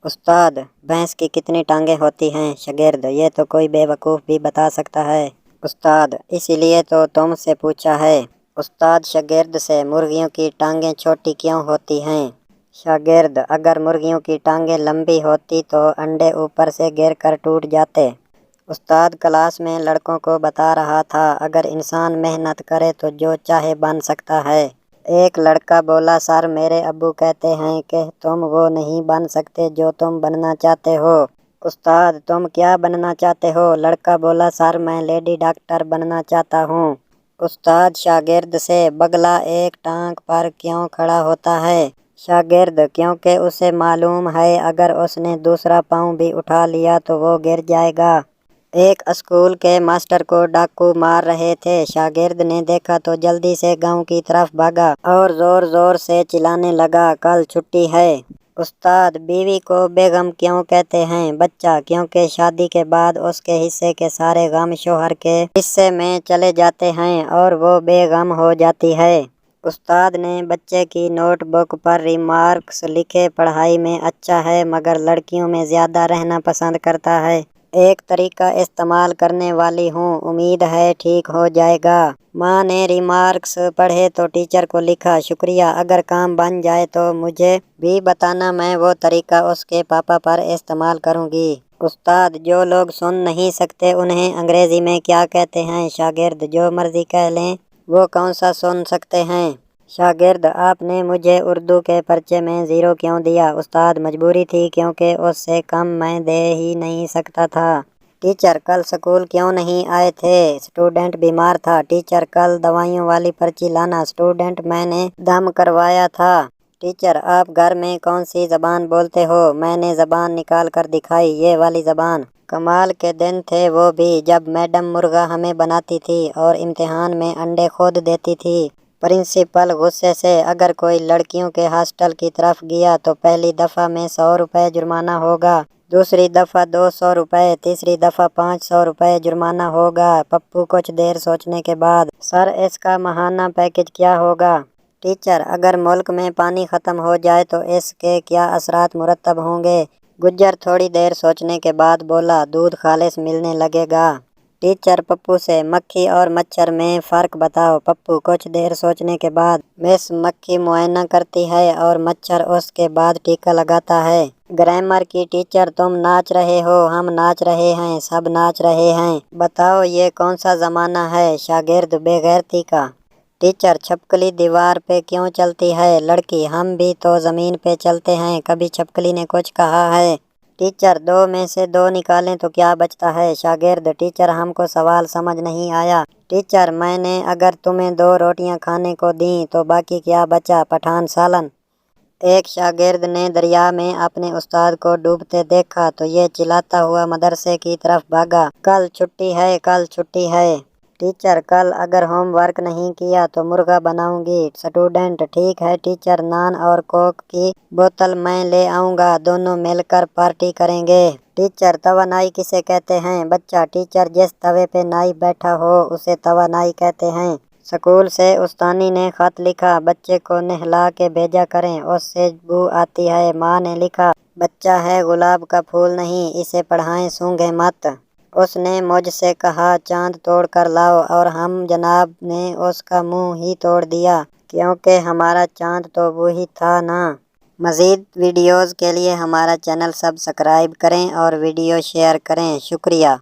उस्ताद, भैंस की कितनी टांगें होती हैं? शागिर्द, ये तो कोई बेवकूफ़ भी बता सकता है। उस्ताद, इसीलिए तो तुमसे पूछा है। उस्ताद शागिर्द से, मुर्गियों की टांगें छोटी क्यों होती हैं? शागिर्द, अगर मुर्गियों की टांगें लंबी होती तो अंडे ऊपर से गिर कर टूट जाते। उस्ताद क्लास में लड़कों को बता रहा था, अगर इंसान मेहनत करे तो जो चाहे बन सकता है। एक लड़का बोला, सर मेरे अब्बू कहते हैं कि तुम वो नहीं बन सकते जो तुम बनना चाहते हो। उस्ताद, तुम क्या बनना चाहते हो? लड़का बोला, सर मैं लेडी डॉक्टर बनना चाहता हूँ। उस्ताद शागिर्द से, बगला एक टांग पर क्यों खड़ा होता है? शागिर्द, क्योंकि उसे मालूम है अगर उसने दूसरा पाँव भी उठा लिया तो वो गिर जाएगा। एक स्कूल के मास्टर को डाकू मार रहे थे। शागिर्द ने देखा तो जल्दी से गांव की तरफ भागा और जोर जोर से चिल्लाने लगा, कल छुट्टी है। उस्ताद, बीवी को बेगम क्यों कहते हैं? बच्चा, क्योंकि शादी के बाद उसके हिस्से के सारे गम शौहर के हिस्से में चले जाते हैं और वो बेगम हो जाती है। उस्ताद ने बच्चे की नोटबुक पर रिमार्क्स लिखे, पढ़ाई में अच्छा है मगर लड़कियों में ज्यादा रहना पसंद करता है। एक तरीका इस्तेमाल करने वाली हूँ, उम्मीद है ठीक हो जाएगा। माँ ने रिमार्क्स पढ़े तो टीचर को लिखा, शुक्रिया, अगर काम बन जाए तो मुझे भी बताना, मैं वो तरीका उसके पापा पर इस्तेमाल करूँगी। उस्ताद, जो लोग सुन नहीं सकते उन्हें अंग्रेजी में क्या कहते हैं? शागिर्द, जो मर्जी कह लें, वो कौन सा सुन सकते हैं? शागिर्द, आपने मुझे उर्दू के पर्चे में 0 क्यों दिया? उस्ताद, मजबूरी थी क्योंकि उससे कम मैं दे ही नहीं सकता था। टीचर, कल स्कूल क्यों नहीं आए थे? स्टूडेंट बीमार था। टीचर, कल दवाइयों वाली पर्ची लाना। स्टूडेंट, मैंने दम करवाया था। टीचर, आप घर में कौन सी ज़बान बोलते हो? मैंने ज़बान निकाल कर दिखाई, ये वाली ज़बान। कमाल के दिन थे वो भी, जब मैडम मुर्गा हमें बनाती थी और इम्तिहान में अंडे खुद देती थी। प्रिंसिपल गुस्से से, अगर कोई लड़कियों के हॉस्टल की तरफ गया तो पहली दफ़ा में 100 रुपये जुर्माना होगा, दूसरी दफ़ा 200 रुपये, तीसरी दफ़ा 500 रुपये जुर्माना होगा। पप्पू कुछ देर सोचने के बाद, सर इसका माहाना पैकेज क्या होगा? टीचर, अगर मुल्क में पानी ख़त्म हो जाए तो इसके क्या असरात मुरतब होंगे? गुज्जर थोड़ी देर सोचने के बाद बोला, दूध खालिस मिलने लगेगा। टीचर पप्पू से, मक्खी और मच्छर में फ़र्क बताओ। पप्पू कुछ देर सोचने के बाद, मिस मक्खी मुआयना करती है और मच्छर उसके बाद टीका लगाता है। ग्रामर की टीचर, तुम नाच रहे हो, हम नाच रहे हैं, सब नाच रहे हैं, बताओ ये कौन सा ज़माना है? शागिर्द, बेगैरती का। टीचर, छपकली दीवार पे क्यों चलती है? लड़की, हम भी तो ज़मीन पे चलते हैं, कभी छपकली ने कुछ कहा है? टीचर, 2 में से 2 निकालें तो क्या बचता है? शागिर्द, टीचर हमको सवाल समझ नहीं आया। टीचर, मैंने अगर तुम्हें 2 रोटियां खाने को दी तो बाकी क्या बचा? पठान सालन। एक शागिर्द ने दरिया में अपने उस्ताद को डूबते देखा तो ये चिल्लाता हुआ मदरसे की तरफ भागा, कल छुट्टी है, कल छुट्टी है। टीचर, कल अगर होमवर्क नहीं किया तो मुर्गा बनाऊंगी। स्टूडेंट, ठीक है टीचर, नान और कोक की बोतल मैं ले आऊंगा, दोनों मिलकर पार्टी करेंगे। टीचर, तवानाई किसे कहते हैं? बच्चा, टीचर, जिस तवे पे नाई बैठा हो उसे तवानाई कहते हैं। स्कूल से उस्तानी ने खत लिखा, बच्चे को नहला के भेजा करें, उससे बू आती है। माँ ने लिखा, बच्चा है गुलाब का फूल नहीं, इसे पढ़ाएं सूंघे मत। उसने मुझसे कहा, चांद तोड़ कर लाओ, और हम जनाब ने उसका मुंह ही तोड़ दिया क्योंकि हमारा चांद तो वही था ना। मज़ीद वीडियोज़ के लिए हमारा चैनल सब्सक्राइब करें और वीडियो शेयर करें। शुक्रिया।